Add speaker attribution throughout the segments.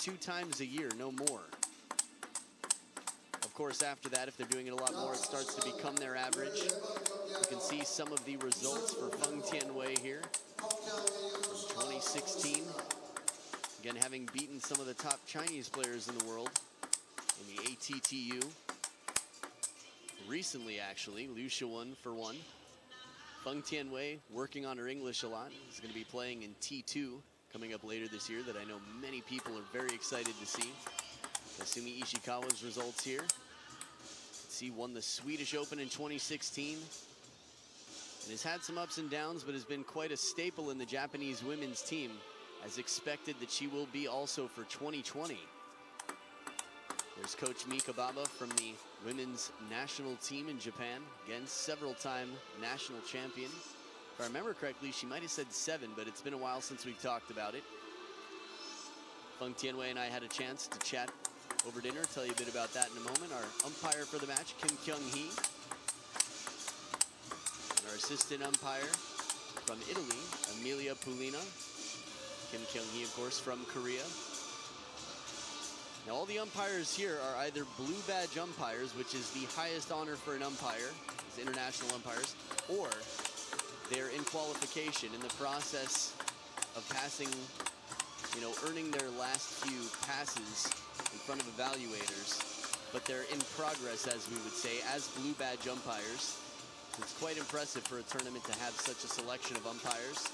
Speaker 1: 2 times a year, no more. Of course, after that, if they're doing it a lot more, it starts to become their average. You can see some of the results for Feng Tianwei here from 2016. Again, having beaten some of the top Chinese players in the world in the ATTU. Recently, actually, Liu Shiwen for one. Feng Tianwei working on her English a lot. Is going to be playing in T2 coming up later this year that I know many people are very excited to see. Kasumi Ishikawa's results here. He won the Swedish Open in 2016 and has had some ups and downs, but has been quite a staple in the Japanese women's team, as expected that she will be also for 2020. There's Coach Mika Baba from the women's national team in Japan. Again, several-time national champion. If I remember correctly, she might have said 7, but it's been a while since we've talked about it. Feng Tianwei and I had a chance to chat over dinner. Tell you a bit about that in a moment. Our umpire for the match, Kim Kyung-hee. And our assistant umpire from Italy, Emilia Pulina. Kim Kyung-hee, of course, from Korea. Now, all the umpires here are either blue badge umpires, which is the highest honor for an umpire, as international umpires, or they're in qualification in the process of passing, you know, earning their last few passes in front of evaluators, but they're in progress, as we would say, as blue badge umpires. It's quite impressive for a tournament to have such a selection of umpires.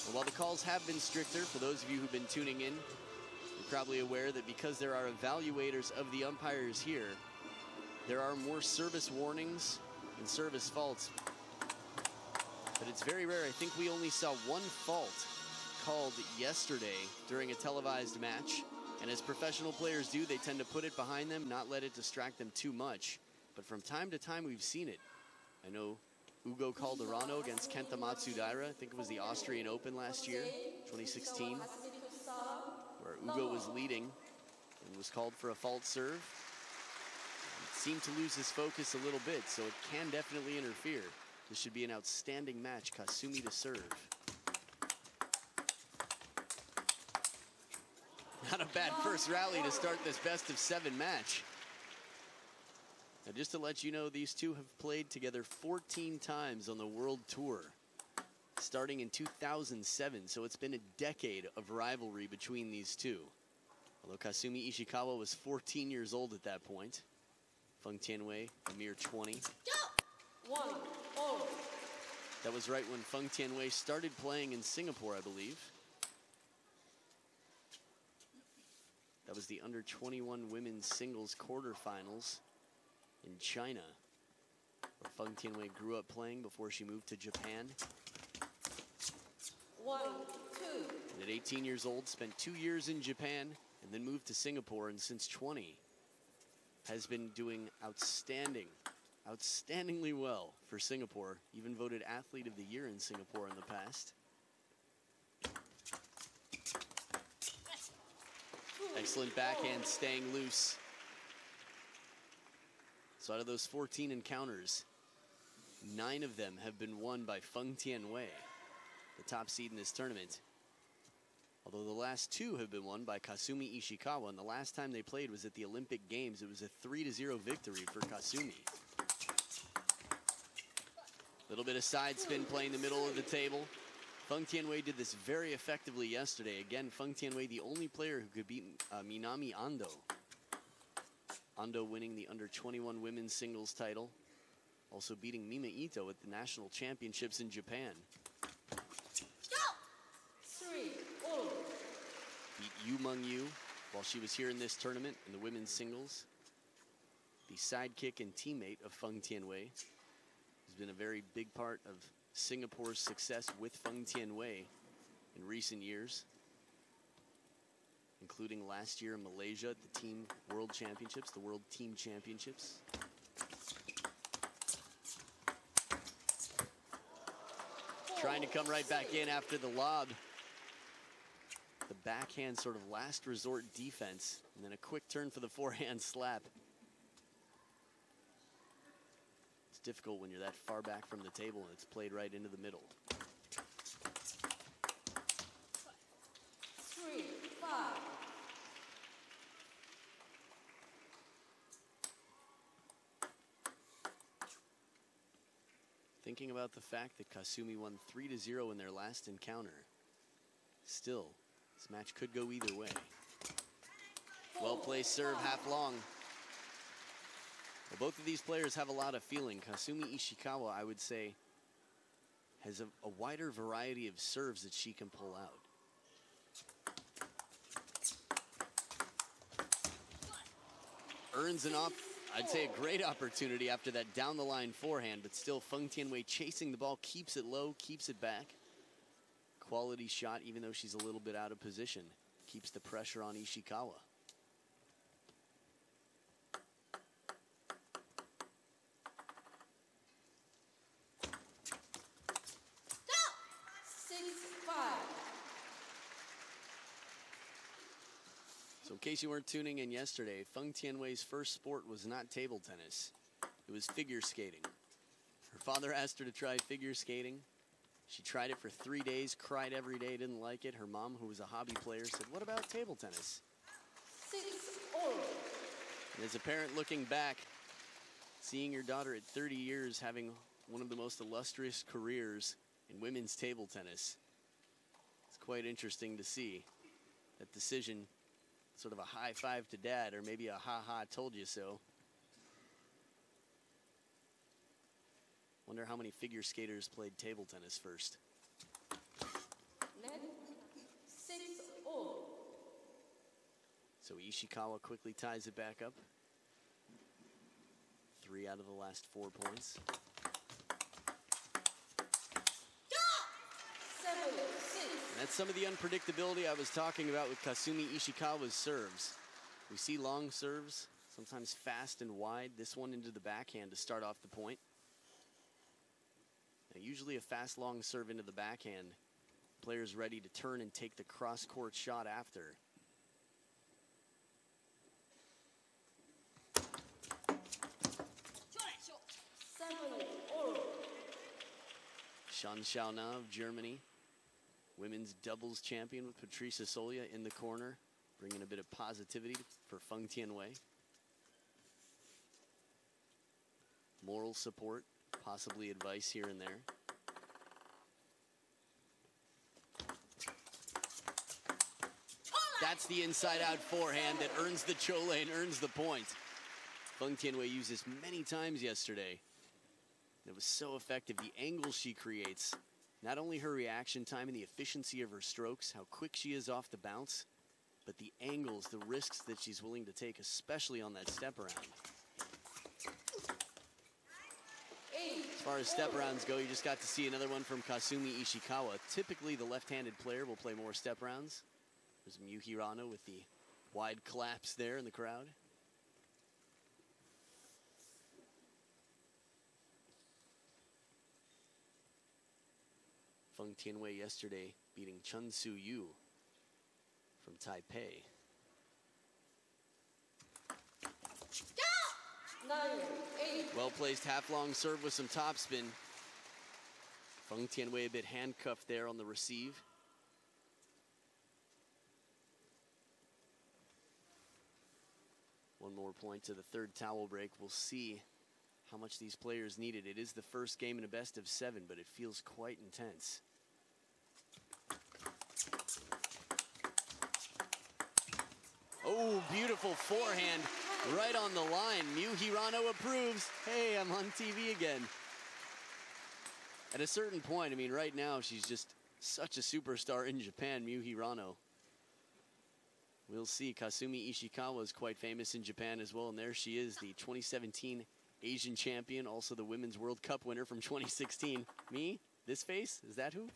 Speaker 1: And while the calls have been stricter, for those of you who've been tuning in, you're probably aware that because there are evaluators of the umpires here, there are more service warnings and service faults. But it's very rare. I think we only saw 1 fault called yesterday during a televised match. And as professional players do, they tend to put it behind them, not let it distract them too much. But from time to time, we've seen it. I know Ugo Calderano against Kenta Matsudaira. I think it was the Austrian Open last year, 2016, where Ugo was leading and was called for a false serve. He seemed to lose his focus a little bit, so it can definitely interfere. This should be an outstanding match. Kasumi to serve. Not a bad first rally to start this best-of-7 match. Now, just to let you know, these two have played together 14 times on the World Tour, starting in 2007. So it's been a decade of rivalry between these two. Although Kasumi Ishikawa was 14 years old at that point. Feng Tianwei, a mere 20. That was right when Feng Tianwei started playing in Singapore, I believe. That was the under-21 women's singles quarterfinals in China, where Feng Tianwei grew up playing before she moved to Japan.
Speaker 2: 1, 2.
Speaker 1: And at 18 years old, spent 2 years in Japan and then moved to Singapore, and since 20 has been doing outstandingly well for Singapore. Even voted Athlete of the Year in Singapore in the past. Excellent backhand, staying loose. So out of those 14 encounters, 9 of them have been won by Feng Tianwei, the top seed in this tournament. Although the last 2 have been won by Kasumi Ishikawa, and the last time they played was at the Olympic Games. It was a 3-0 victory for Kasumi. Little bit of side spin playing the middle of the table. Feng Tianwei did this very effectively yesterday. Again, Feng Tianwei, the only player who could beat Minami Ando. Ando winning the under-21 women's singles title. Also beating Mima Ito at the national championships in Japan.
Speaker 2: 3, 4.
Speaker 1: Beat Yu Meng Yu while she was here in this tournament in the women's singles. The sidekick and teammate of Feng Tianwei. Has been a very big part of Singapore's success with Feng Tianwei in recent years, including last year in Malaysia at the Team World Championships, the World Team Championships. Trying to come right back in after the lob. The backhand sort of last resort defense, and then a quick turn for the forehand slap. It's difficult when you're that far back from the table and it's played right into the middle.
Speaker 2: 3, 5.
Speaker 1: thinking about the fact that Kasumi won 3-0 in their last encounter. Still, this match could go either way. Well-placed serve, half long. Well, both of these players have a lot of feeling. Kasumi Ishikawa, I would say, has a wider variety of serves that she can pull out. Earns I'd say a great opportunity after that down the line forehand, but still Feng Tianwei chasing the ball, keeps it low, keeps it back. Quality shot, even though she's a little bit out of position. Keeps the pressure on Ishikawa. So in case you weren't tuning in yesterday, Feng Tianwei's first sport was not table tennis. It was figure skating. Her father asked her to try figure skating. She tried it for 3 days, cried every day, didn't like it. Her mom, who was a hobby player, said, "What about table tennis?"
Speaker 2: 6-all.
Speaker 1: And as a parent looking back, seeing your daughter at 30 years having one of the most illustrious careers in women's table tennis, it's quite interesting to see that decision. Sort of a high five to dad, or maybe a ha-ha, told you so. Wonder how many figure skaters played table tennis first.
Speaker 2: Net 6-all.
Speaker 1: So Ishikawa quickly ties it back up. 3 out of the last 4 points.
Speaker 2: 7-6.
Speaker 1: And that's some of the unpredictability I was talking about with Kasumi Ishikawa's serves. We see long serves, sometimes fast and wide. This one into the backhand to start off the point. Now, usually a fast long serve into the backhand, player's ready to turn and take the cross-court shot after. Shan Xiaona of Germany, women's doubles champion with Patricia Solia in the corner, bringing a bit of positivity for Feng Tianwei. Moral support, possibly advice here and there. That's the inside-out forehand that earns the chole and earns the point. Feng Tianwei used this many times yesterday. It was so effective. The angles she creates, not only her reaction time and the efficiency of her strokes, how quick she is off the bounce, but the angles, the risks that she's willing to take, especially on that step around. As far as step rounds go, you just got to see another one from Kasumi Ishikawa. Typically, the left-handed player will play more step rounds. There's Miyu Hirano with the wide collapse there in the crowd. Feng Tianwei yesterday beating Chun Su Yu from Taipei.
Speaker 2: 9-8.
Speaker 1: Well-placed half-long serve with some topspin. Feng Tianwei a bit handcuffed there on the receive. One more point to the third towel break. We'll see how much these players need it. It is the first game in a best of 7, but it feels quite intense. Oh, beautiful forehand right on the line. Miyu Hirano approves. Hey, I'm on TV again. At a certain point, I mean, right now, she's just such a superstar in Japan, Miyu Hirano. We'll see. Kasumi Ishikawa is quite famous in Japan as well, and there she is, the 2017 Asian champion, also the Women's World Cup winner from 2016. Me? This face? Is that who?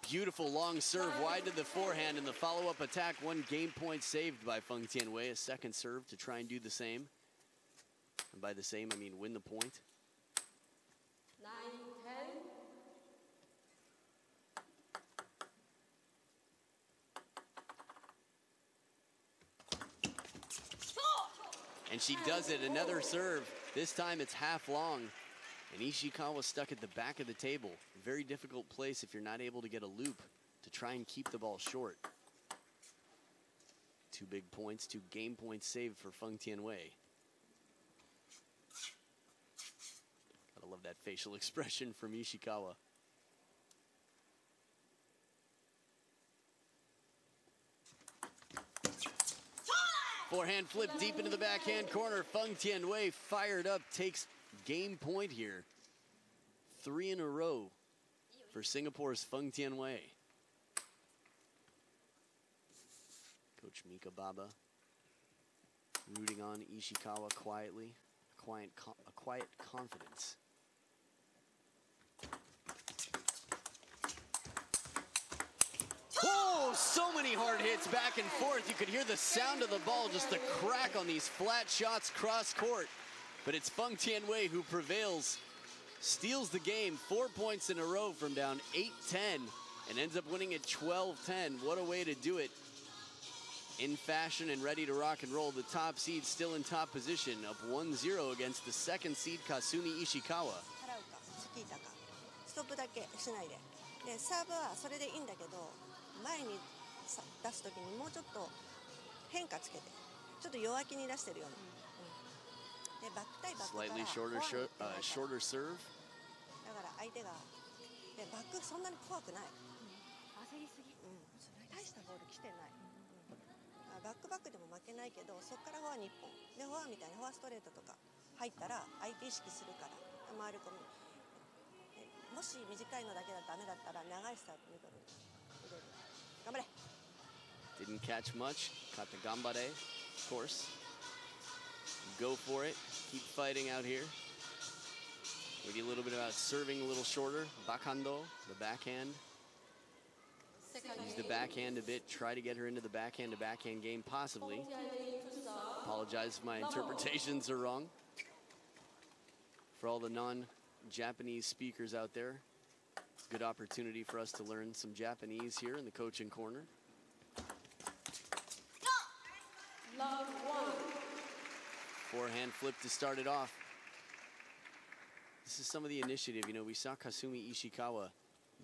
Speaker 1: Beautiful long serve wide to the forehand, and the follow-up attack. One game point saved by Feng Tianwei. A second serve to try and do the same. And by the same, I mean win the point.
Speaker 2: 9-10.
Speaker 1: And she does it. Another serve. This time it's half long. And Ishikawa stuck at the back of the table. Very difficult place if you're not able to get a loop to try and keep the ball short. 2 big points, 2 game points saved for Feng Tianwei. Gotta love that facial expression from Ishikawa. Forehand flip deep into the backhand corner. Feng Tianwei fired up, takes game point here. 3 in a row for Singapore's Feng Tianwei. Coach Mika Baba rooting on Ishikawa quietly, a quiet confidence. Oh, so many hard hits back and forth. You could hear the sound of the ball, just the crack on these flat shots cross court. But it's Feng Tianwei who prevails, steals the game, 4 points in a row from down 8-10, and ends up winning at 12-10. What a way to do it. In fashion and ready to rock and roll. The top seed still in top position, up 1-0 against the second seed Kasumi Ishikawa.
Speaker 3: ストップだけしないで。で、サーブはそれでいいんだけど、前に出すときにもうちょっと変化つけて、ちょっと弱気に出してるような。で、バック対バックから。
Speaker 1: Slightly shorter serve.
Speaker 3: だから相手が、で、バックそんなに怖くない。
Speaker 4: 焦りすぎ。
Speaker 3: 大したボール来てない。バックバックでも負けないけど、そこからフォア1本でフォアみたいなフォアストレートとか入ったら相手意識するから回り込み。もし短いのだけだとダメだったら長いスタートミドル入れる。頑張れ。
Speaker 1: Didn't catch much. Caught the gambare, of course. Go for it. Keep fighting out here. Maybe a little bit about serving a little shorter. Bakhando, the backhand. Use the backhand a bit. Try to get her into the backhand to backhand game, possibly. Apologize if my interpretations are wrong. For all the non-Japanese speakers out there, good opportunity for us to learn some Japanese here in the coaching corner.
Speaker 2: Love 1.
Speaker 1: Forehand flip to start it off. This is some of the initiative. You know, we saw Kasumi Ishikawa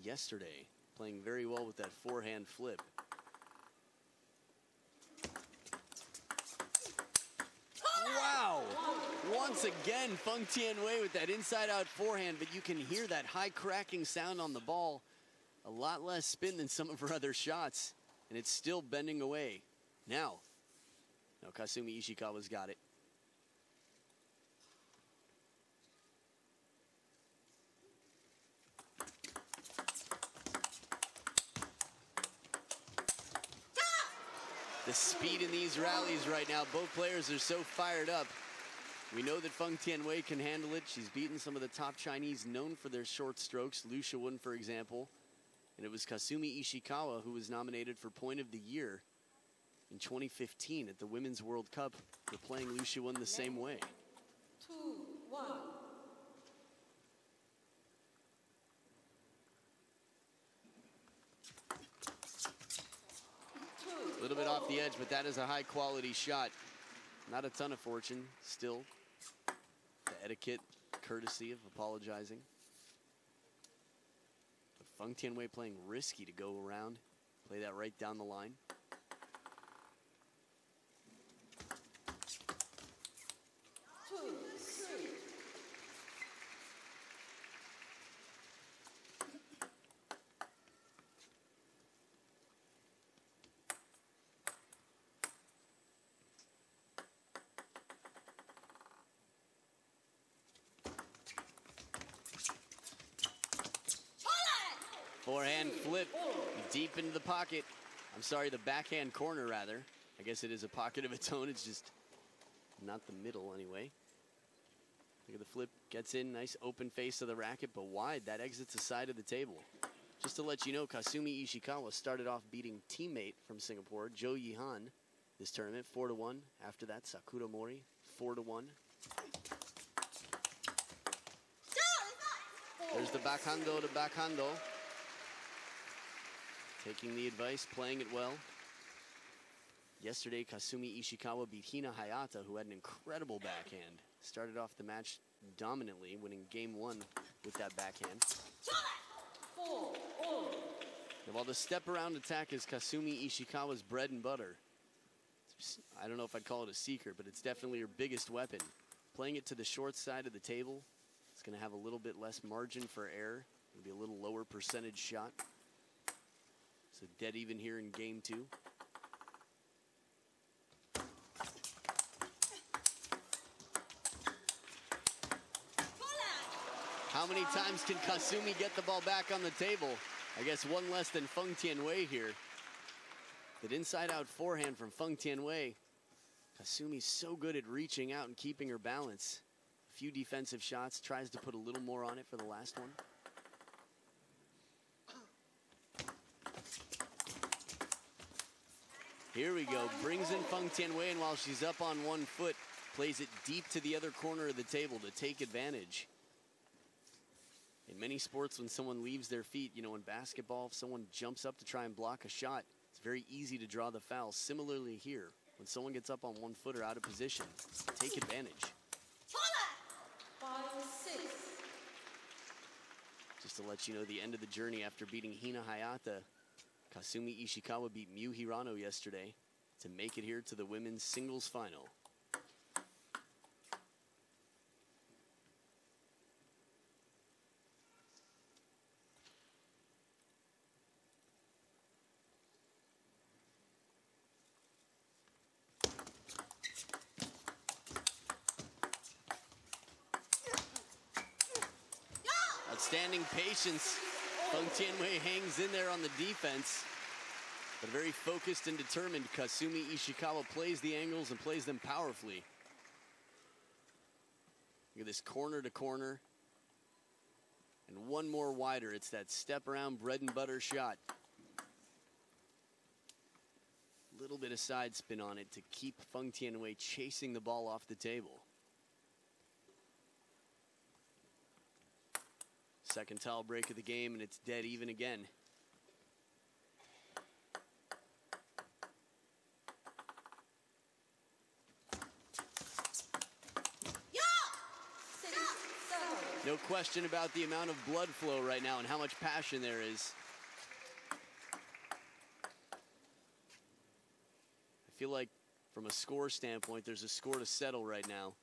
Speaker 1: yesterday playing very well with that forehand flip. Wow! Once again, Feng Tianwei with that inside-out forehand, but you can hear that high cracking sound on the ball. A lot less spin than some of her other shots, and it's still bending away. Now Kasumi Ishikawa's got it. The speed in these rallies right now, both players are so fired up. We know that Feng Tianwei can handle it. She's beaten some of the top Chinese known for their short strokes, Liu Shiwen, for example. And it was Kasumi Ishikawa who was nominated for Point of the Year in 2015 at the Women's World Cup for playing Liu Shiwen the same way.
Speaker 2: 2-1.
Speaker 1: A little bit off the edge, but that is a high quality shot. Not a ton of fortune, still. The etiquette, courtesy of apologizing. But Feng Tianwei playing risky to go around. Play that right down the line. Forehand flip deep into the pocket. I'm sorry, the backhand corner rather. I guess it is a pocket of its own. It's just not the middle anyway. Look at the flip, gets in, nice open face of the racket, but wide. That exits the side of the table. Just to let you know, Kasumi Ishikawa started off beating teammate from Singapore, Jo Yihan, this tournament, 4-1. After that, Sakura Mori, 4-1. There's the backhando to backhando. Taking the advice, playing it well. Yesterday, Kasumi Ishikawa beat Hina Hayata, who had an incredible backhand. Started off the match dominantly, winning game 1 with that backhand. And while the step around attack is Kasumi Ishikawa's bread and butter, I don't know if I'd call it a secret, but it's definitely her biggest weapon. Playing it to the short side of the table, it's It's going to have a little bit less margin for error. It'll be a little lower percentage shot. So dead even here in game 2. How many times can Kasumi get the ball back on the table? I guess one less than Feng Tianwei here. That inside-out forehand from Feng Tianwei. Kasumi's so good at reaching out and keeping her balance. A few defensive shots, tries to put a little more on it for the last one. Here we go, brings in Feng Tianwei, and while she's up on one foot, plays it deep to the other corner of the table to take advantage. In many sports, when someone leaves their feet, you know, in basketball, if someone jumps up to try and block a shot, it's very easy to draw the foul. Similarly here, when someone gets up on one foot or out of position, take advantage.
Speaker 2: 5-6.
Speaker 1: Just to let you know, the end of the journey after beating Hina Hayata, Kasumi Ishikawa beat Miu Hirano yesterday to make it here to the women's singles final. Outstanding patience. Feng Tianwei hangs in there on the defense, but very focused and determined. Kasumi Ishikawa plays the angles and plays them powerfully. Look at this corner to corner. And one more wider. It's that step around bread and butter shot. Little bit of side spin on it to keep Feng Tianwei chasing the ball off the table. Second towel break of the game, and it's dead even again. No question about the amount of blood flow right now and how much passion there is. I feel like from a score standpoint, there's a score to settle right now.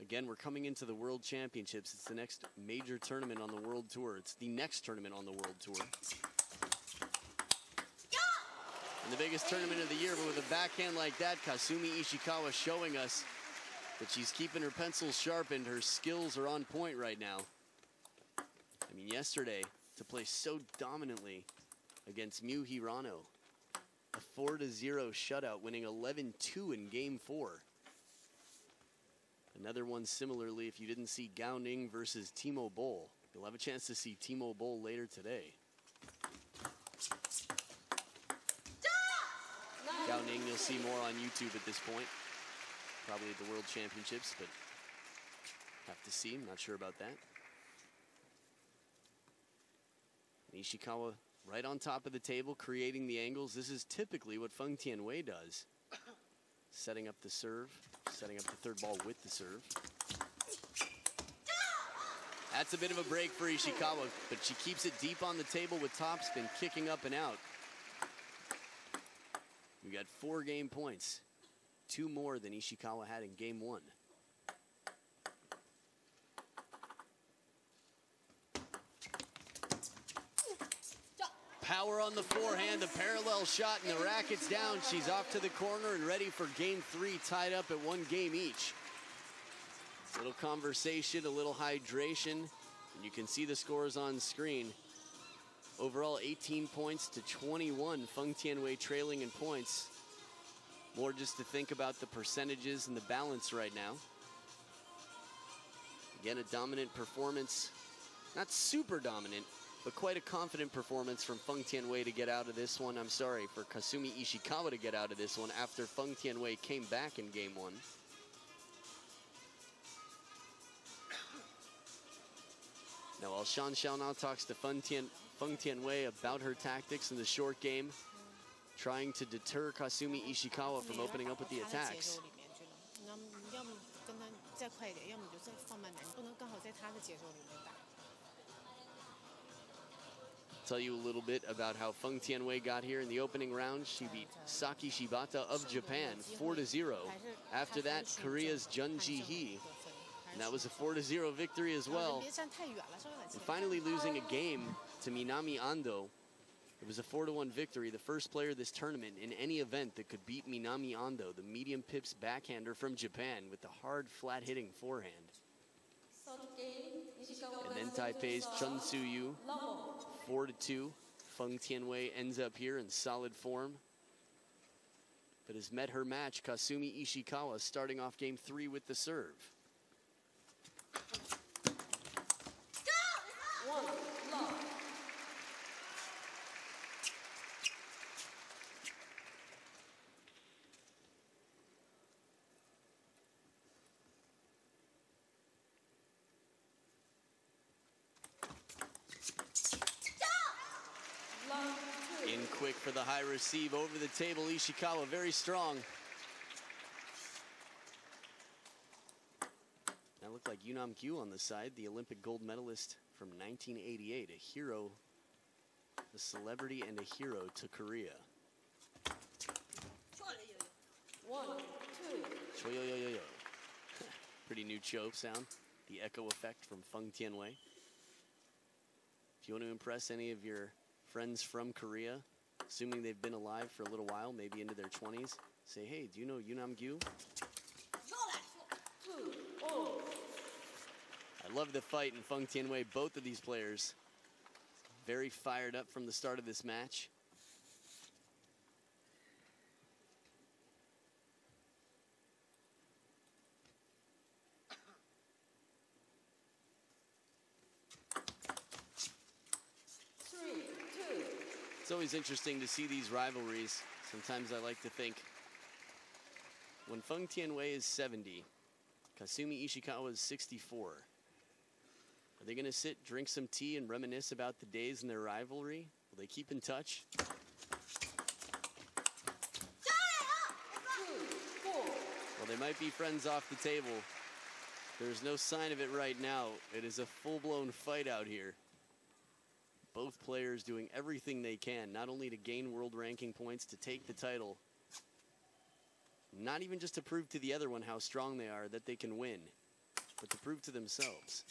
Speaker 1: Again, we're coming into the World Championships. It's the next major tournament on the World Tour. It's the next tournament on the World Tour. And the biggest tournament of the year, but with a backhand like that, Kasumi Ishikawa showing us that she's keeping her pencils sharpened. Her skills are on point right now. I mean, yesterday, to play so dominantly against Miu Hirano, a 4-0 shutout, winning 11-2 in Game 4. Another one similarly, if you didn't see Gao Ning versus Timo Boll, you'll have a chance to see Timo Boll later today. Gao Ning you'll see more on YouTube at this point. Probably at the World Championships, but have to see. I'm not sure about that. Ishikawa right on top of the table, creating the angles. This is typically what Feng Tianwei does. Setting up the serve, setting up the third ball with the serve. That's a bit of a break for Ishikawa, but she keeps it deep on the table with topspin, kicking up and out. We got 4 game points, 2 more than Ishikawa had in Game 1. Power on the forehand, the parallel shot, and the racket's down. She's off to the corner and ready for Game 3, tied up at 1 game each. A little conversation, a little hydration, and you can see the scores on screen. Overall, 18 points to 21. Feng Tianwei trailing in points. More just to think about the percentages and the balance right now. Again, a dominant performance. Not super dominant, but quite a confident performance from Feng Tianwei to get out of this one. I'm sorry, for Kasumi Ishikawa to get out of this one after Feng Tianwei came back in Game 1. Now, while Shan Xiaonao talks to Feng Tianwei about her tactics in the short game, trying to deter Kasumi Ishikawa from opening up with the attacks. Tell you a little bit about how Feng Tianwei got here in the opening round. She beat Saki Shibata of Japan 4-0. After that, Korea's Jun Ji-hee And that was a 4-0 victory as well.
Speaker 4: 别站太远了，稍微往
Speaker 1: And
Speaker 4: 前。
Speaker 1: finally losing a game to Minami Ando. It was a 4-1 victory, the first player this tournament in any event that could beat Minami Ando, the medium pips backhander from Japan, with the hard, flat-hitting forehand. And then Taipei's Chun Su-yu, 4-2. Feng Tianwei ends up here in solid form, but has met her match, Kasumi Ishikawa, starting off game 3 with the serve. In quick for the high receive over the table, Ishikawa very strong. That looked like Yunam Gyu on the side, the Olympic gold medalist from 1988, a hero, a celebrity and a hero to Korea.
Speaker 2: 1, 2.
Speaker 1: Choyoyoyoyo. Pretty new cho sound, the echo effect from Feng Tianwei. If you want to impress any of your friends from Korea, assuming they've been alive for a little while, maybe into their 20s, say, hey, do you know Yunam Gyu? I love the fight in Feng Tianwei. Both of these players very fired up from the start of this match. It's always interesting to see these rivalries. Sometimes I like to think, when Feng Tianwei is 70, Kasumi Ishikawa is 64. Are they going to sit, drink some tea, and reminisce about the days in their rivalry? Will they keep in touch? Well, they might be friends off the table. There's no sign of it right now. It is a full-blown fight out here. Both players doing everything they can, not only to gain world ranking points, to take the title, not even just to prove to the other one how strong they are, that they can win, but to prove to themselves.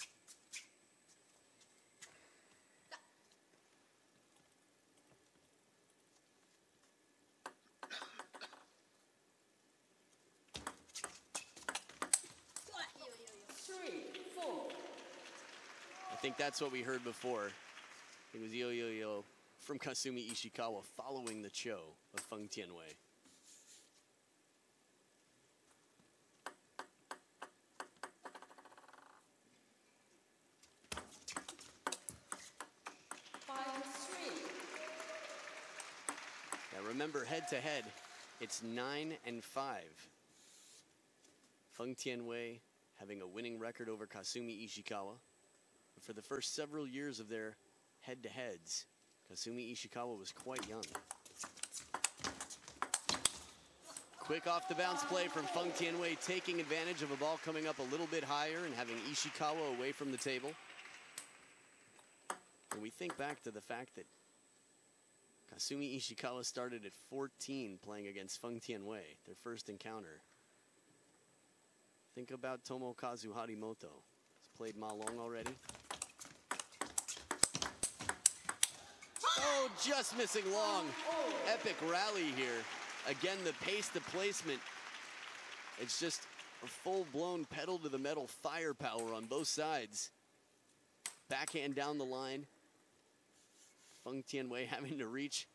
Speaker 1: I think that's what we heard before. It was yo-yo-yo from Kasumi Ishikawa following the cho of Feng Tianwei. Now remember, head-to-head, it's 9-5. Feng Tianwei having a winning record over Kasumi Ishikawa. But for the first several years of their head-to-heads, Kasumi Ishikawa was quite young. Quick off-the-bounce play from Feng Tianwei, taking advantage of a ball coming up a little bit higher and having Ishikawa away from the table. And we think back to the fact that Kasumi Ishikawa started at 14 playing against Feng Tianwei, their first encounter. Think about Tomokazu Harimoto. He's played Ma Long already. Oh, just missing long. Epic rally here. Again, the pace, the placement. It's just a full-blown pedal to the metal firepower on both sides. Backhand down the line. Feng Tianwei having to reach.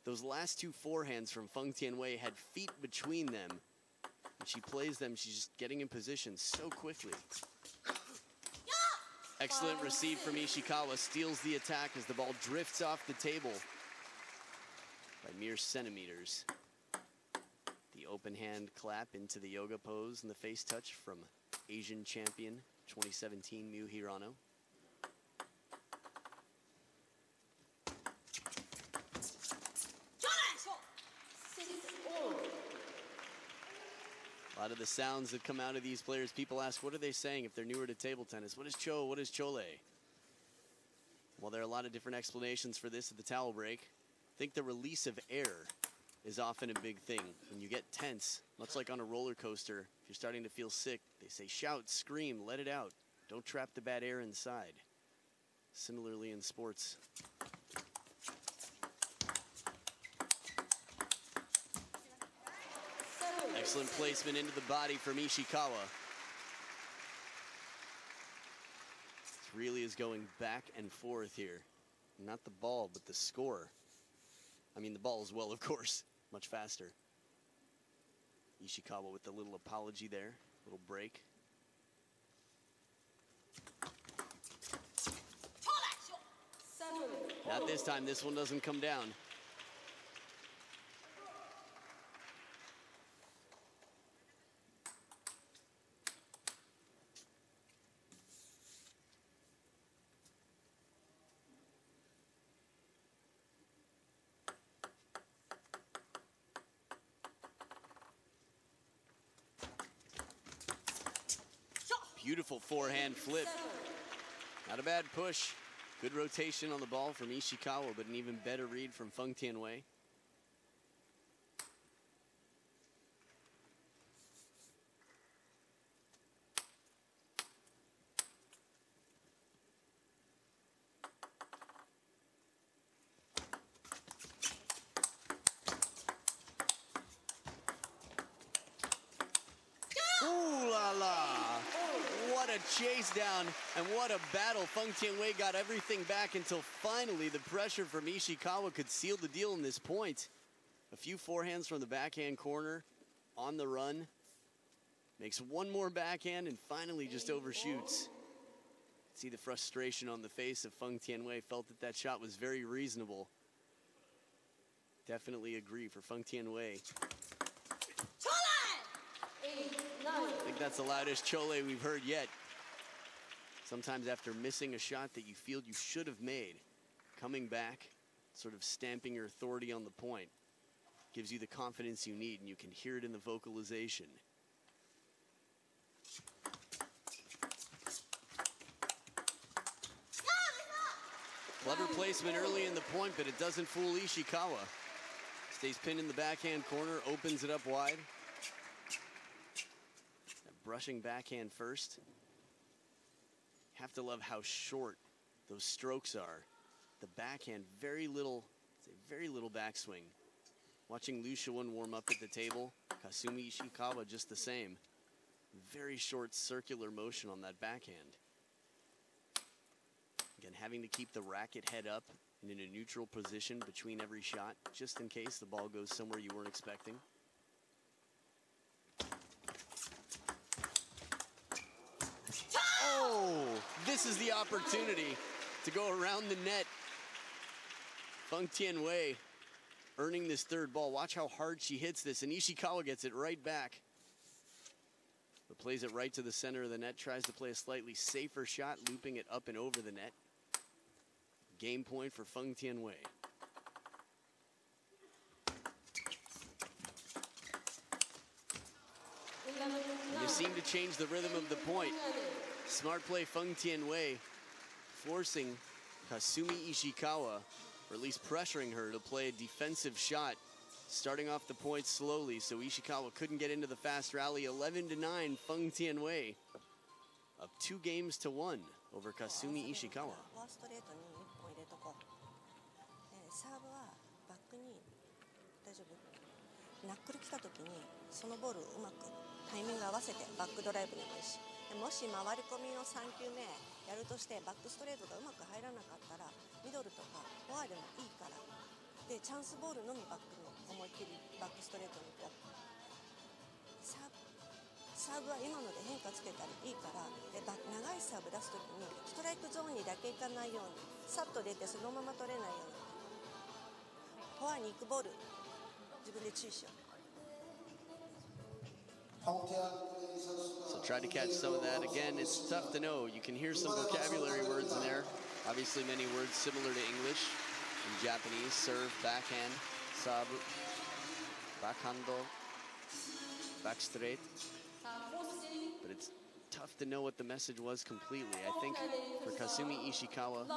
Speaker 1: Those last two forehands from Feng Tianwei had feet between them. When she plays them, she's just getting in position so quickly. Excellent receive from Ishikawa, steals the attack as the ball drifts off the table by mere centimeters. The open hand clap into the yoga pose and the face touch from Asian champion 2017 Miu Hirano. A lot of the sounds that come out of these players, people ask, what are they saying if they're newer to table tennis? What is cho? What is chole? Well, there are a lot of different explanations for this at the towel break. I think the release of air is often a big thing. When you get tense, much like on a roller coaster, if you're starting to feel sick, they say shout, scream, let it out. Don't trap the bad air inside. Similarly in sports. Excellent placement into the body from Ishikawa. This really is going back and forth here. Not the ball, but the score. I mean, the ball as well, of course, much faster. Ishikawa with a little apology there, little break. Not this time, this one doesn't come down. Beautiful forehand flip. Not a bad push. Good rotation on the ball from Ishikawa, but an even better read from Feng Tianwei. Ooh la la! What a chase down and what a battle. Feng Tianwei got everything back until finally the pressure from Ishikawa could seal the deal in this point. A few forehands from the backhand corner on the run. Makes one more backhand and finally just overshoots. See the frustration on the face of Feng Tianwei. Felt that that shot was very reasonable. Definitely agree for Feng Tianwei. I think that's the loudest chole we've heard yet. Sometimes after missing a shot that you feel you should have made, coming back, sort of stamping your authority on the point, gives you the confidence you need, and you can hear it in the vocalization. Clever placement early in the point, but it doesn't fool Ishikawa. Stays pinned in the backhand corner, opens it up wide. Brushing backhand first. Have to love how short those strokes are. The backhand, very little backswing. Watching Liu Shiwen warm up at the table, Kasumi Ishikawa just the same. Very short circular motion on that backhand. Again, having to keep the racket head up and in a neutral position between every shot, just in case the ball goes somewhere you weren't expecting. Oh, this is the opportunity to go around the net. Feng Tianwei earning this third ball. Watch how hard she hits this, and Ishikawa gets it right back. But plays it right to the center of the net, tries to play a slightly safer shot, looping it up and over the net. Game point for Feng Tianwei. And they seem to change the rhythm of the point. Smart play Feng Tianwei, forcing Kasumi Ishikawa, or at least pressuring her to play a defensive shot, starting off the point slowly so Ishikawa couldn't get into the fast rally. 11-9, Feng Tianwei up 2-1 over Kasumi Ishikawa.
Speaker 3: もし回り込みの3球目やるとしてバックストレートがうまく入らなかったらミドルとかフォアでもいいからでチャンスボールのみバックの思いっきりバックストレートに行こう。サーブは今ので変化つけたりいいからで長いサーブ出すときにストライクゾーンにだけ行かないようにさっと出てそのまま取れないようにフォアに行くボール自分で注意しよう。
Speaker 1: So try to catch some of that. Again, it's tough to know. You can hear some vocabulary words in there. Obviously many words similar to English. In Japanese, serve, backhand, sub, backhando, back straight. But it's tough to know what the message was completely. I think for Kasumi Ishikawa,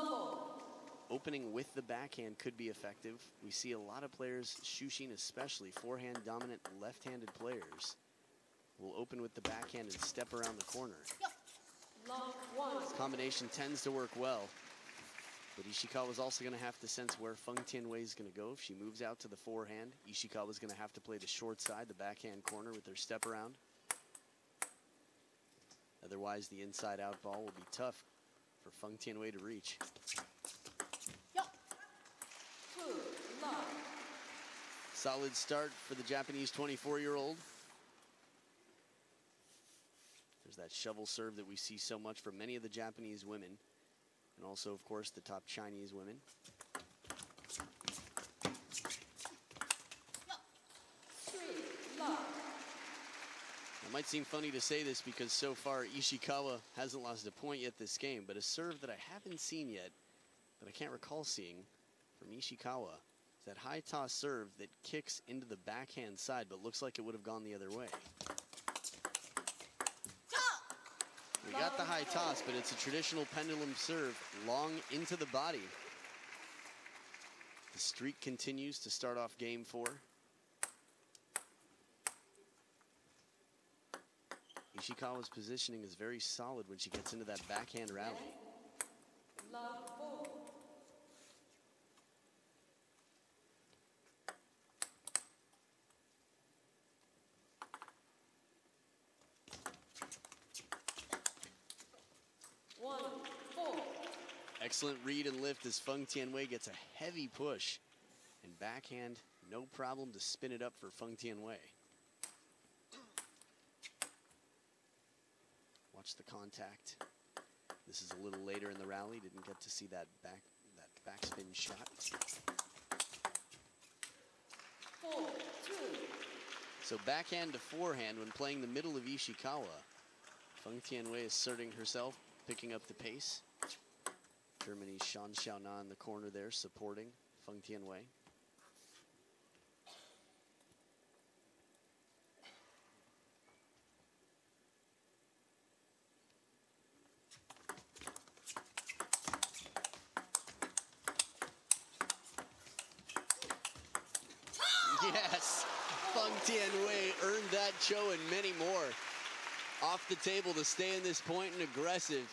Speaker 1: opening with the backhand could be effective. We see a lot of players, Shushin especially, forehand dominant left-handed players, will open with the backhand and step around the corner. This combination tends to work well, but Ishikawa's also going to have to sense where Feng Tianwei is going to go. If she moves out to the forehand, Ishikawa's going to have to play the short side, the backhand corner with her step around. Otherwise, the inside-out ball will be tough for Feng Tianwei to reach. Solid start for the Japanese 24-year-old. There's that shovel serve that we see so much from many of the Japanese women, and also, of course, the top Chinese women. It might seem funny to say this because so far Ishikawa hasn't lost a point yet this game, but a serve that I haven't seen yet, that I can't recall seeing from Ishikawa, is that high toss serve that kicks into the backhand side but looks like it would have gone the other way. We got the high toss, but it's a traditional pendulum serve long into the body. The streak continues to start off game 4. Ishikawa's positioning is very solid when she gets into that backhand rally. Excellent read and lift as Feng Tianwei gets a heavy push, and backhand, no problem to spin it up for Feng Tianwei. Watch the contact. This is a little later in the rally. Didn't get to see that backspin shot.
Speaker 2: 4-2.
Speaker 1: So backhand to forehand when playing the middle of Ishikawa. Feng Tianwei asserting herself, picking up the pace. Germany's Shan Xiaona in the corner there supporting Feng Tianwei. Yes, Feng Tianwei earned that cho and many more. Off the table to stay in this point and aggressive.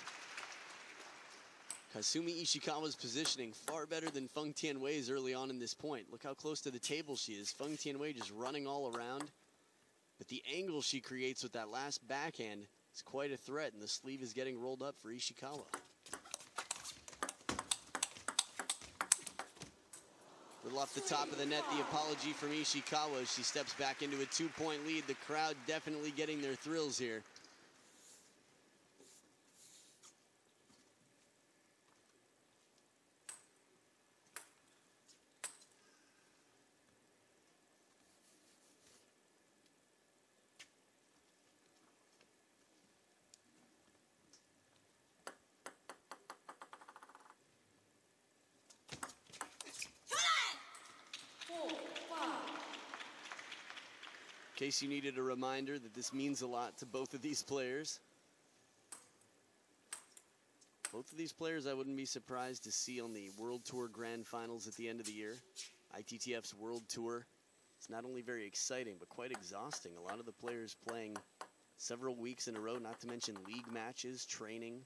Speaker 1: Kasumi Ishikawa's positioning far better than Feng Tianwei's early on in this point. Look how close to the table she is. Feng Tianwei just running all around. But the angle she creates with that last backhand is quite a threat, and the sleeve is getting rolled up for Ishikawa. Little off the top of the net, the apology from Ishikawa as she steps back into a 2-point lead. The crowd definitely getting their thrills here. In case you needed a reminder that this means a lot to both of these players. Both of these players I wouldn't be surprised to see on the World Tour Grand Finals at the end of the year. ITTF's World Tour. It's not only very exciting, but quite exhausting. A lot of the players playing several weeks in a row, not to mention league matches, training.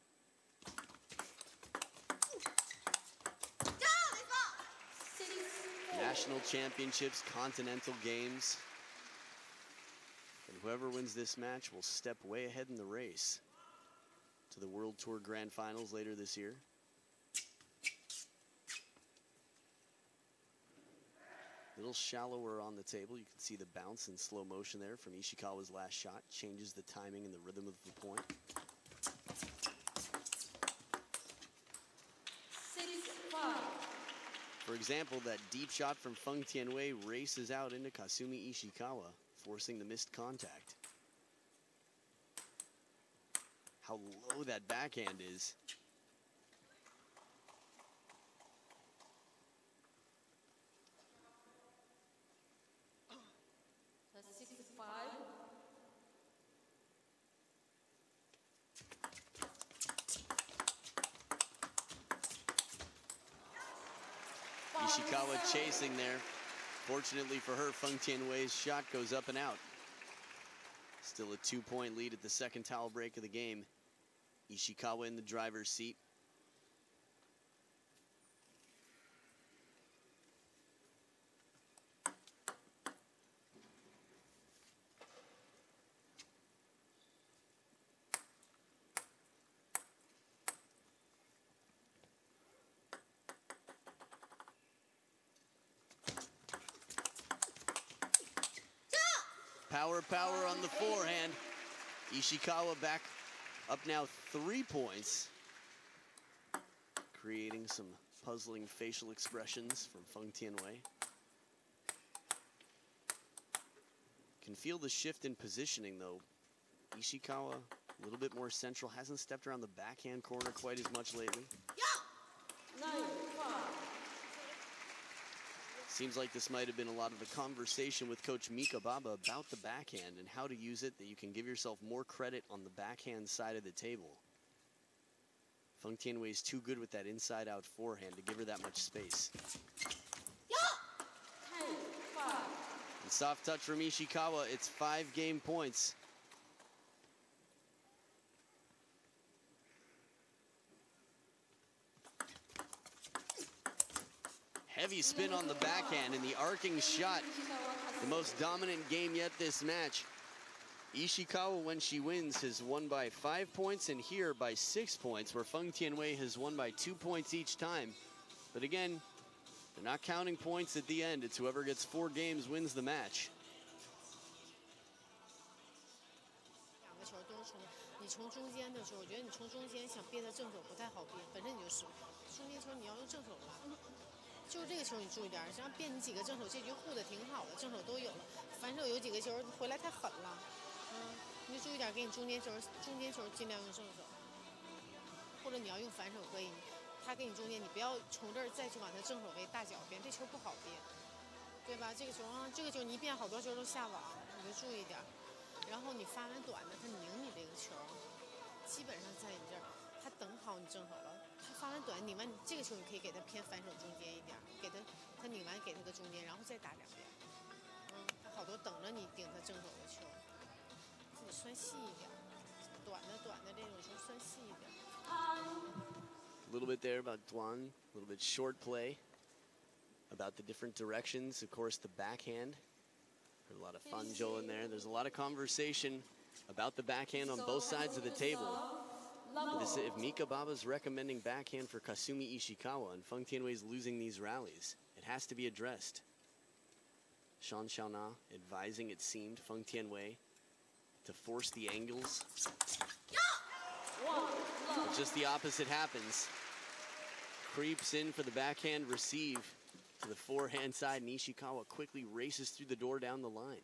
Speaker 1: National championships, continental games. And whoever wins this match will step way ahead in the race to the World Tour Grand Finals later this year. A little shallower on the table. You can see the bounce in slow motion there from Ishikawa's last shot. Changes the timing and the rhythm of the point.
Speaker 2: 6-5.
Speaker 1: For example, that deep shot from Feng Tianwei races out into Kasumi Ishikawa, forcing the missed contact. How low that backhand is.
Speaker 2: That's 6-5.
Speaker 1: Ishikawa chasing there. Fortunately for her, Feng Tianwei's shot goes up and out. Still a 2-point lead at the second towel break of the game. Ishikawa in the driver's seat. Power on the forehand. Ishikawa back up now 3 points. Creating some puzzling facial expressions from Feng Tianwei. Can feel the shift in positioning though. Ishikawa a little bit more central, hasn't stepped around the backhand corner quite as much lately. Seems like this might have been a lot of the conversation with Coach Mika Baba about the backhand and how to use it, that you can give yourself more credit on the backhand side of the table. Feng Tianwei is too good with that inside-out forehand to give her that much space. And soft touch from Ishikawa, it's 5 game points. Heavy spin on the backhand and the arcing shot. The most dominant game yet this match. Ishikawa, when she wins, has won by 5 points, and here by 6 points, where Feng Tianwei has won by 2 points each time. But again, they're not counting points at the end. It's whoever gets 4 games wins the match.
Speaker 4: 2个球都是你从中间的时候，我觉得你从中间想憋在正手不太好憋，本身你就是中间球你要用正手拉。 就这个球你注意点，这样变你几个正手，这局护的挺好的，正手都有了。反手有几个球回来太狠了，你就注意点，给你中间球尽量用正手，或者你要用反手可以，他给你中间，你不要从这儿再去往他正手为大脚边，这球不好变，对吧？这个球你一变好多球都下网，你就注意点。然后你发完短的，他拧你这个球，基本上在你这儿，他等好你正手了。 他发完短拧完，这个球你可以给他偏反手中间一点，给他拧完给他个中间，然后再打两边。他好多等着你顶他正手的球，自己算细一点，短的这种球算细一点。
Speaker 1: A little bit there about Duan, a little bit short play about the different directions. Of course, the backhand. There's a lot of fanjo in there. There's a lot of conversation about the backhand on both sides of the table. If Mika Baba's recommending backhand for Kasumi Ishikawa and Feng Tianwei's losing these rallies, it has to be addressed. Shan Xiaona advising, it seemed, Feng Tianwei to force the angles. But just the opposite happens. Creeps in for the backhand receive to the forehand side, and Ishikawa quickly races through the door down the line.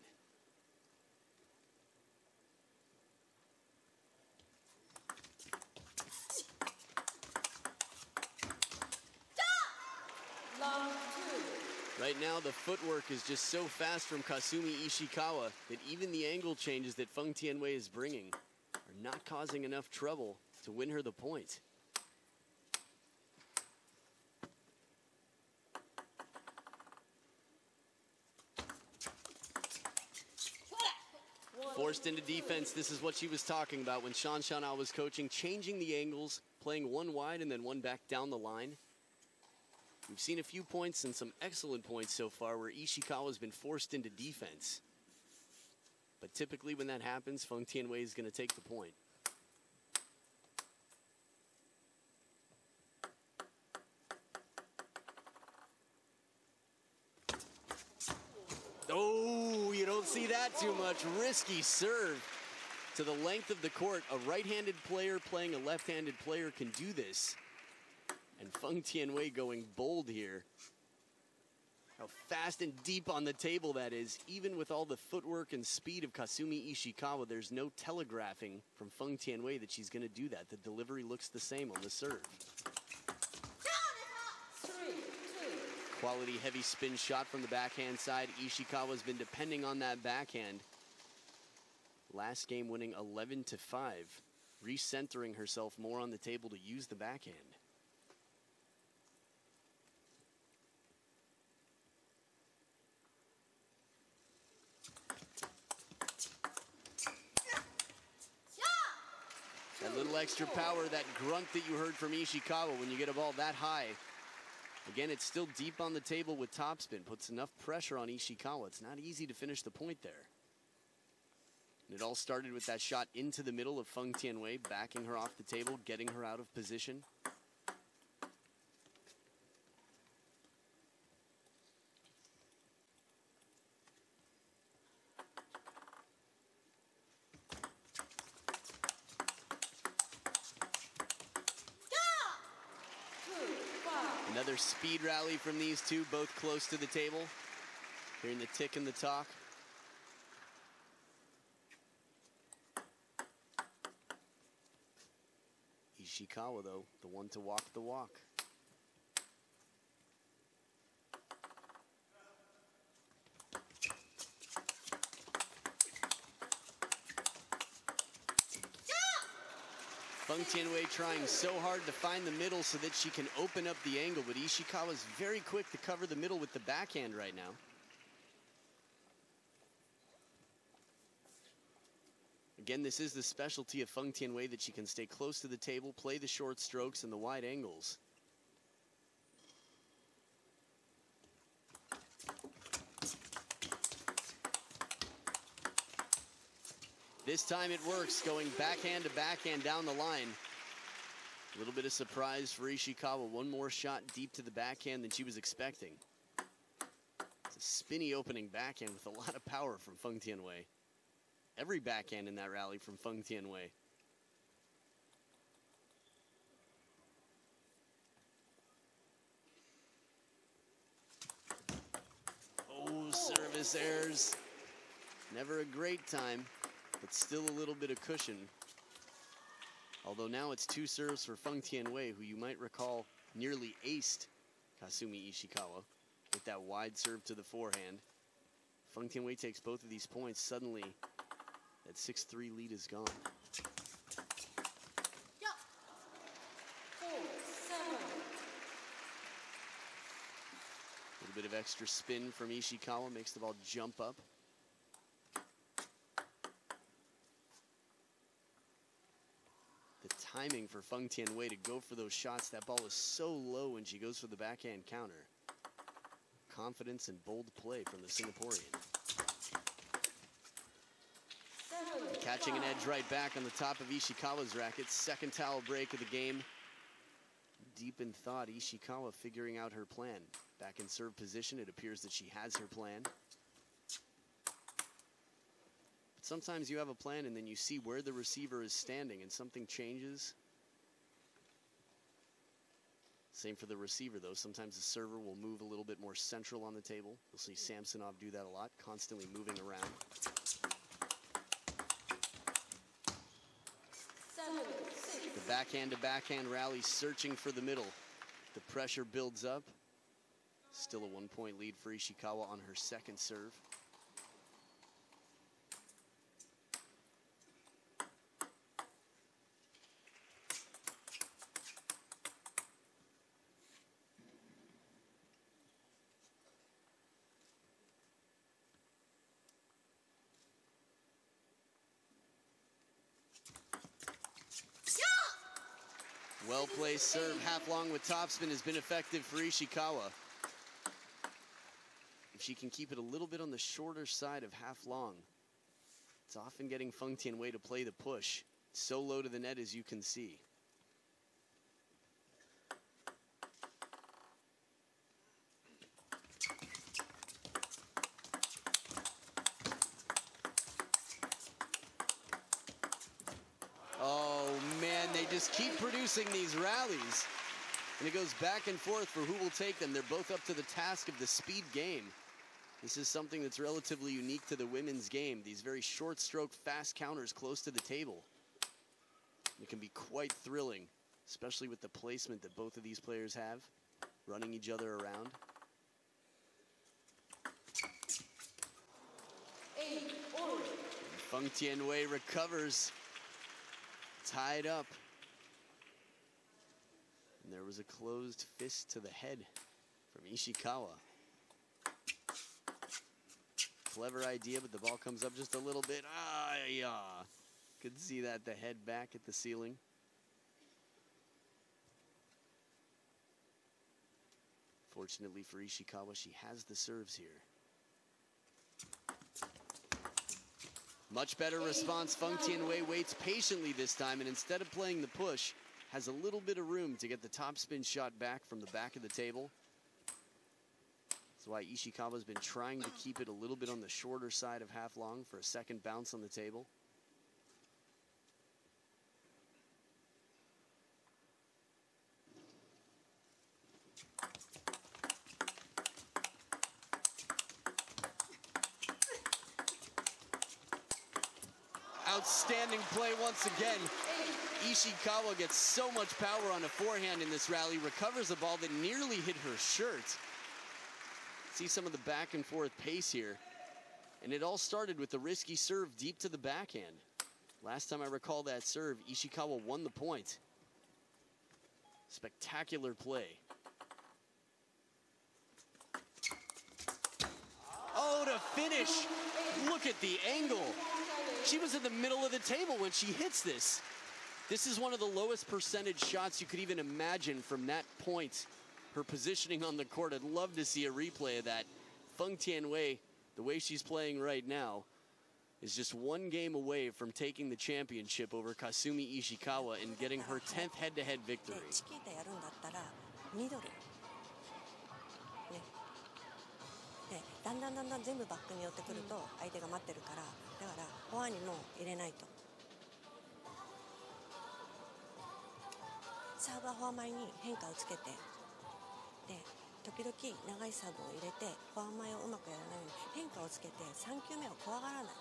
Speaker 1: Right now, the footwork is just so fast from Kasumi Ishikawa that even the angle changes that Feng Tianwei is bringing are not causing enough trouble to win her the point. Forced into defense, this is what she was talking about when Shan Xiaona was coaching, changing the angles, playing one wide and then one back down the line. We've seen a few points and some excellent points so far where Ishikawa's been forced into defense. But typically when that happens, Feng Tianwei is going to take the point. Oh, you don't see that too much. Risky serve to the length of the court. A right-handed player playing a left-handed player can do this. And Feng Tianwei going bold here. How fast and deep on the table that is. Even with all the footwork and speed of Kasumi Ishikawa, there's no telegraphing from Feng Tianwei that she's going to do that. The delivery looks the same on the serve. Quality heavy spin shot from the backhand side. Ishikawa's been depending on that backhand. Last game winning 11-5. Recentering herself more on the table to use the backhand. little extra power, that grunt that you heard from Ishikawa when you get a ball that high. Again, it's still deep on the table with topspin. Puts enough pressure on Ishikawa. It's not easy to finish the point there. And it all started with that shot into the middle of Feng Tianwei, backing her off the table, getting her out of position. Another speed rally from these two, both close to the table. Hearing the tick and the talk. Ishikawa, though, the one to walk the walk. Feng Tianwei trying so hard to find the middle so that she can open up the angle, but Ishikawa is very quick to cover the middle with the backhand right now. Again, this is the specialty of Feng Tianwei, that she can stay close to the table, play the short strokes and the wide angles. This time it works, going backhand to backhand down the line. A little bit of surprise for Ishikawa. One more shot deep to the backhand than she was expecting. It's a spinny opening backhand with a lot of power from Feng Tianwei. Every backhand in that rally from Feng Tianwei. Oh, service errors. Never a great time, but still a little bit of cushion. Although now it's two serves for Feng Tianwei, who you might recall nearly aced Kasumi Ishikawa with that wide serve to the forehand. Feng Tianwei takes both of these points. Suddenly, that 6-3 lead is gone. A little bit of extra spin from Ishikawa makes the ball jump up. The timing for Feng Tianwei to go for those shots, that ball is so low when she goes for the backhand counter. Confidence and bold play from the Singaporean. Catching an edge right back on the top of Ishikawa's racket. Second towel break of the game. Deep in thought, Ishikawa figuring out her plan. Back in serve position, it appears that she has her plan. But sometimes you have a plan and then you see where the receiver is standing and something changes. Same for the receiver, though. Sometimes the server will move a little bit more central on the table. You'll see Samsonov do that a lot, constantly moving around. The backhand to backhand rally, searching for the middle. The pressure builds up. Still a 1-point lead for Ishikawa on her second serve. Well-placed serve, half long with topspin, has been effective for Ishikawa. If she can keep it a little bit on the shorter side of half long, it's often getting Feng Tianwei to play the push. So low to the net, as you can see. Just keep producing these rallies, and it goes back and forth for who will take them. They're both up to the task of the speed game. This is something that's relatively unique to the women's game. These very short stroke, fast counters close to the table. It can be quite thrilling, especially with the placement that both of these players have, running each other around. Feng Tianwei recovers, tied up. And there was a closed fist to the head from Ishikawa. Clever idea, but the ball comes up just a little bit. Ah, yeah. Could see that, the head back at the ceiling. Fortunately for Ishikawa, she has the serves here. Much better response. Feng Tianwei waits patiently this time, and instead of playing the push, has a little bit of room to get the topspin shot back from the back of the table. That's why Ishikawa's been trying to keep it a little bit on the shorter side of half long for a second bounce on the table. Outstanding play once again. Ishikawa gets so much power on a forehand in this rally, recovers a ball that nearly hit her shirt. See some of the back and forth pace here. And it all started with the risky serve deep to the backhand. Last time I recall that serve, Ishikawa won the point. Spectacular play. Oh, to finish. Look at the angle. She was in the middle of the table when she hits this. This is one of the lowest percentage shots you could even imagine from that point. Her positioning on the court, I'd love to see a replay of that. Feng Tianwei, the way she's playing right now, is just one game away from taking the championship over Kasumi Ishikawa and getting her 10th head-to-head victory.
Speaker 3: だんだん全部バックに寄ってくると相手が待ってるから、だからフォアにも入れないと。サーブはフォア前に変化をつけて、で時々長いサーブを入れてフォア前をうまくやらないように変化をつけて3球目を怖がらない。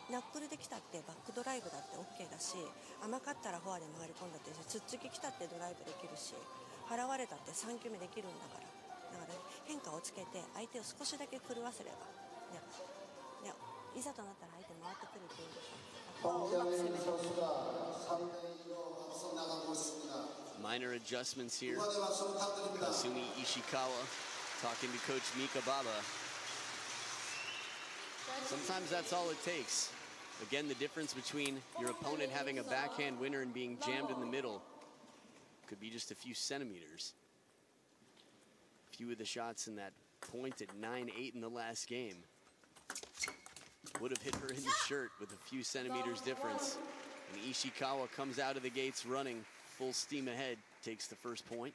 Speaker 3: ナックルできたってバックドライブだって OK だし、甘かったらフォアで回り込んだってつっつききたってドライブできるし、払われたって3球目できるんだから。だから変化をつけて相手を少しだけ狂わせれば、いざとなったら相手回ってくるっていうんでしょ。うまく攻めて。
Speaker 1: Minor adjustments here. Kasumi Ishikawa talking to Coach Mika Baba. Sometimes that's all it takes. Again, the difference between your opponent having a backhand winner and being jammed in the middle could be just a few centimeters. Few of the shots in that point at 9-8 in the last game would have hit her in the shirt with a few centimeters difference. And Ishikawa comes out of the gates running full steam ahead, takes the first point.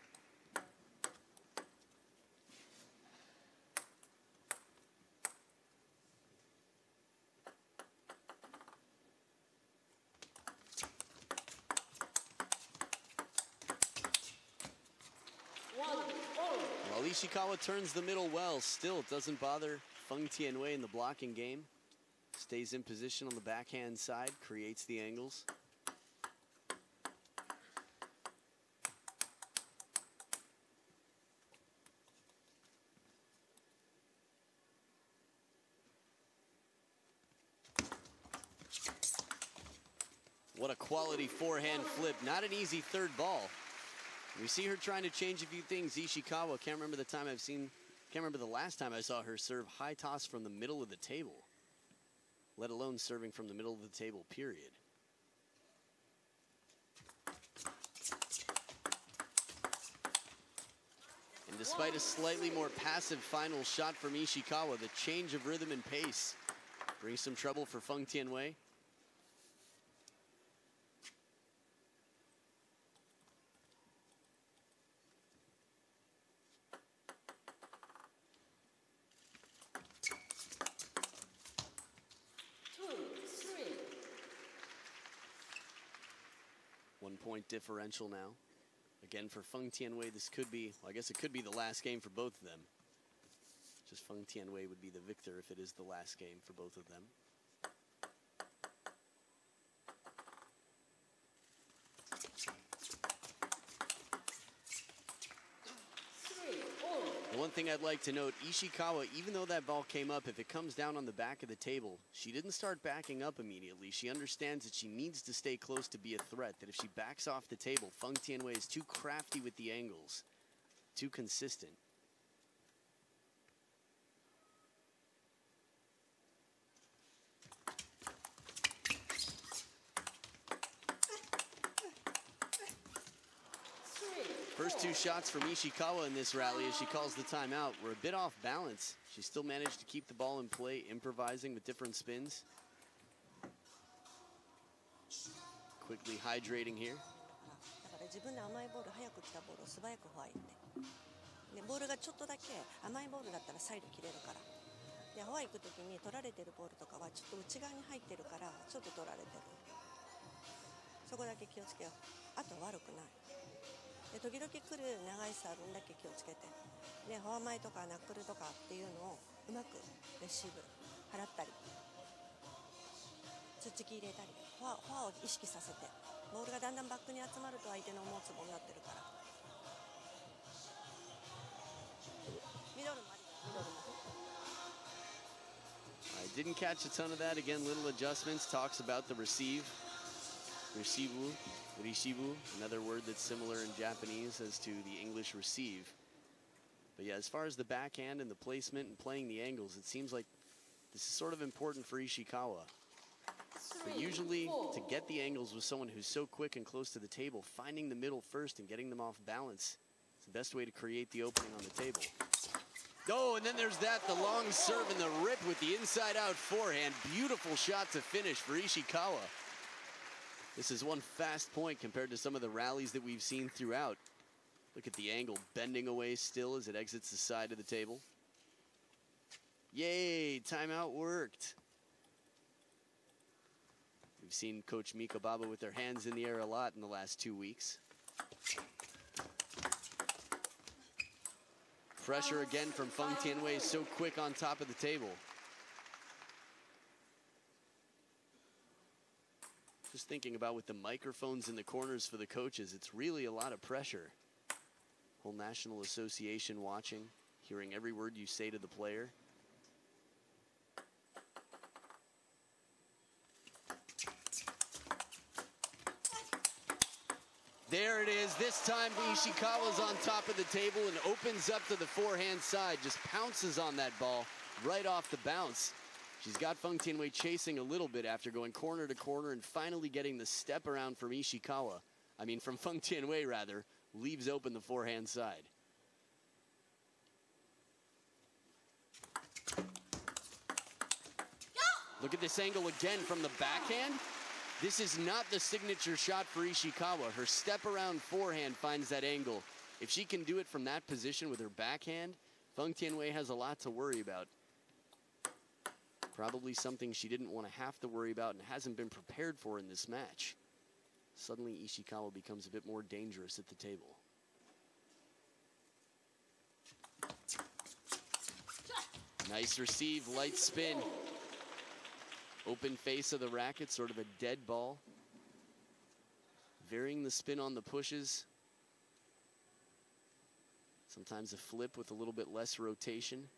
Speaker 1: While Ishikawa turns the middle well, still it doesn't bother Feng Tianwei in the blocking game. Stays in position on the backhand side, creates the angles. What a quality forehand flip. Not an easy third ball. We see her trying to change a few things. Ishikawa, can't remember the last time I saw her serve high toss from the middle of the table, let alone serving from the middle of the table, period. And despite a slightly more passive final shot from Ishikawa, the change of rhythm and pace brings some trouble for Feng Tianwei. Point differential now. Again, for Feng Tianwei, this could be, well, I guess it could be the last game for both of them. Just Feng Tianwei would be the victor if it is the last game for both of them. The one thing I'd like to note, Ishikawa, even though that ball came up, if it comes down on the back of the table, she didn't start backing up immediately. She understands that she needs to stay close to be a threat, that if she backs off the table, Feng Tianwei is too crafty with the angles, too consistent. first two shots from Ishikawa in this rally as she calls the timeout were a bit off balance. She still managed to keep the ball in play, improvising with different spins. Quickly hydrating here.
Speaker 3: だから自分で甘いボール、早く来たボールを素早くフォア行って。でボールがちょっとだけ甘いボールだったらサイド切れるから。でフォア行くときに取られてるボールとかはちょっと内側に入ってるからちょっと取られてる。そこだけ気をつけよう。あと悪くない。で時々来る長いサーブだけ気をつけて。でフォア前とかナックルとかっていうのをうまくレシーブ払ったり、つっつき入れたり、フォアを意識させて。ボールがだんだんバックに集まると相手の思うつぼになってるから。ミドルもありだ、ミドルも。
Speaker 1: I didn't catch a ton of that. Again, little adjustments. Talks about the receive. Receivu, another word that's similar in Japanese as to the English receive. But yeah, as far as the backhand and the placement and playing the angles, it seems like this is sort of important for Ishikawa. But usually, to get the angles with someone who's so quick and close to the table, finding the middle first and getting them off balance is the best way to create the opening on the table. Oh, and then there's that, the long serve and the rip with the inside-out forehand. Beautiful shot to finish for Ishikawa. This is one fast point compared to some of the rallies that we've seen throughout. Look at the angle bending away still as it exits the side of the table. Yay, timeout worked. We've seen Coach Mika Baba with their hands in the air a lot in the last 2 weeks. Pressure again from Feng Tianwei, so quick on top of the table. Just thinking about with the microphones in the corners for the coaches, it's really a lot of pressure. Whole National Association watching, hearing every word you say to the player. There it is. This time Ishikawa's on top of the table and opens up to the forehand side. Just pounces on that ball right off the bounce. She's got Feng Tianwei chasing a little bit after going corner to corner and finally getting the step around from Ishikawa. I mean, from Feng Tianwei, rather. Leaves open the forehand side. Look at this angle again from the backhand. This is not the signature shot for Ishikawa. Her step around forehand finds that angle. If she can do it from that position with her backhand, Feng Tianwei has a lot to worry about. Probably something she didn't want to have to worry about and hasn't been prepared for in this match. Suddenly Ishikawa becomes a bit more dangerous at the table. Nice receive, light spin. Open face of the racket, sort of a dead ball. Varying the spin on the pushes. Sometimes a flip with a little bit less rotation.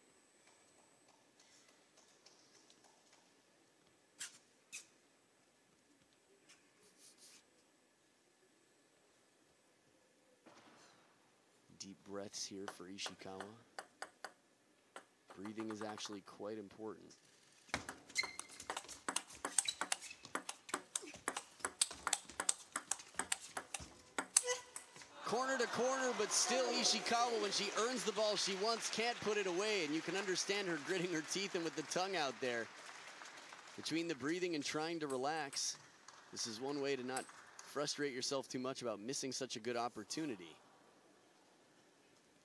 Speaker 1: Deep breaths here for Ishikawa. Breathing is actually quite important. Corner to corner, but still Ishikawa, when she earns the ball she wants, can't put it away. And you can understand her gritting her teeth and with the tongue out there. Between the breathing and trying to relax, this is one way to not frustrate yourself too much about missing such a good opportunity.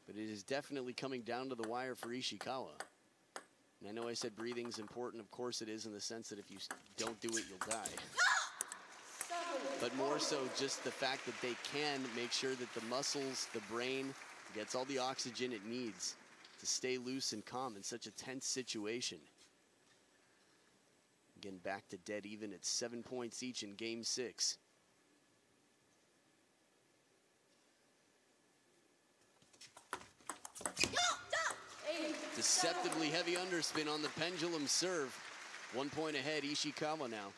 Speaker 1: But it is definitely coming down to the wire for Ishikawa. And I know I said breathing's important. Of course it is, in the sense that if you don't do it, you'll die. But more so just the fact that they can make sure that the muscles, the brain, gets all the oxygen it needs to stay loose and calm in such a tense situation. Again, back to dead even at 7 points each in game 6. Deceptively heavy underspin on the pendulum serve. 1 point ahead, Ishikawa now.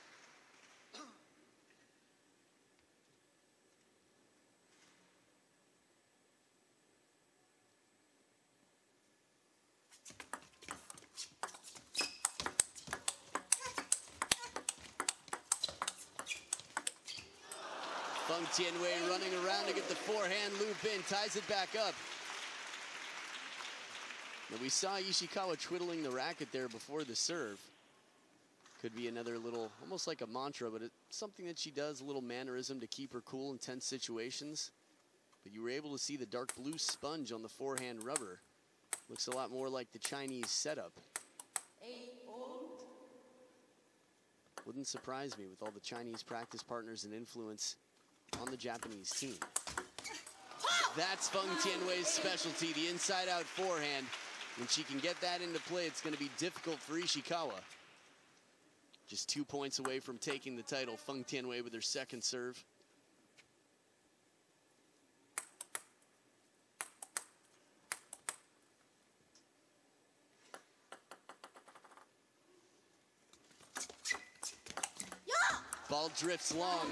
Speaker 1: Feng Tianwei running around to get the forehand loop in, ties it back up. Now we saw Ishikawa twiddling the racket there before the serve. Could be another little, almost like a mantra, but it's something that she does, a little mannerism to keep her cool in tense situations. But you were able to see the dark blue sponge on the forehand rubber. Looks a lot more like the Chinese setup. Wouldn't surprise me with all the Chinese practice partners and influence on the Japanese team. That's Feng Tianwei's specialty, the inside-out forehand. When she can get that into play, it's going to be difficult for Ishikawa. Just 2 points away from taking the title. Feng Tianwei with her second serve. Ball drifts long.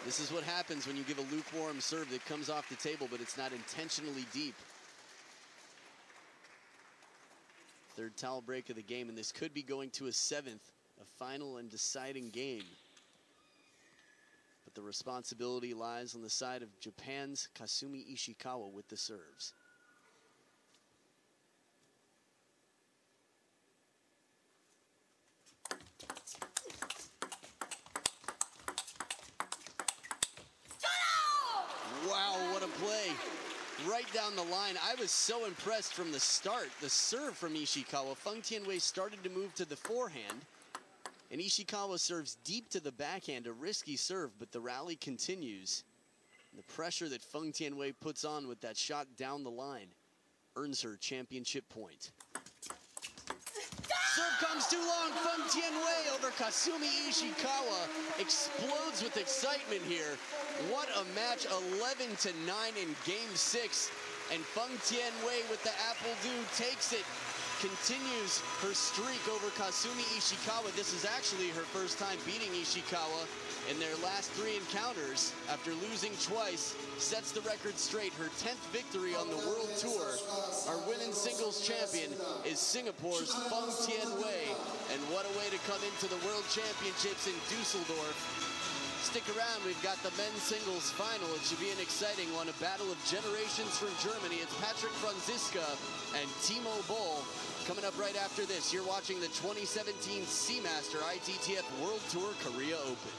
Speaker 1: This is what happens when you give a lukewarm serve that comes off the table, but it's not intentionally deep. Third towel break of the game, and this could be going to a seventh, a final and deciding game. But the responsibility lies on the side of Japan's Kasumi Ishikawa with the serves. Wow, what a play. Right down the line. I was so impressed from the start. The serve from Ishikawa. Feng Tianwei started to move to the forehand, and Ishikawa serves deep to the backhand, a risky serve, but the rally continues. And the pressure that Feng Tianwei puts on with that shot down the line earns her championship point. Serve comes too long. Feng Tianwei over Kasumi Ishikawa explodes with excitement here. What a match, 11-9 in game 6. And Feng Tianwei with the apple do takes it, continues her streak over Kasumi Ishikawa. This is actually her first time beating Ishikawa in their last 3 encounters. After losing twice, sets the record straight. Her 10th victory on the World Tour. Our women's singles champion is Singapore's Feng Tianwei. And what a way to come into the World Championships in Dusseldorf. Stick around, we've got the men's singles final. It should be an exciting one, a battle of generations from Germany. It's Patrick Franziska and Timo Boll. Coming up right after this, you're watching the 2017 Seamaster ITTF World Tour Korea Open.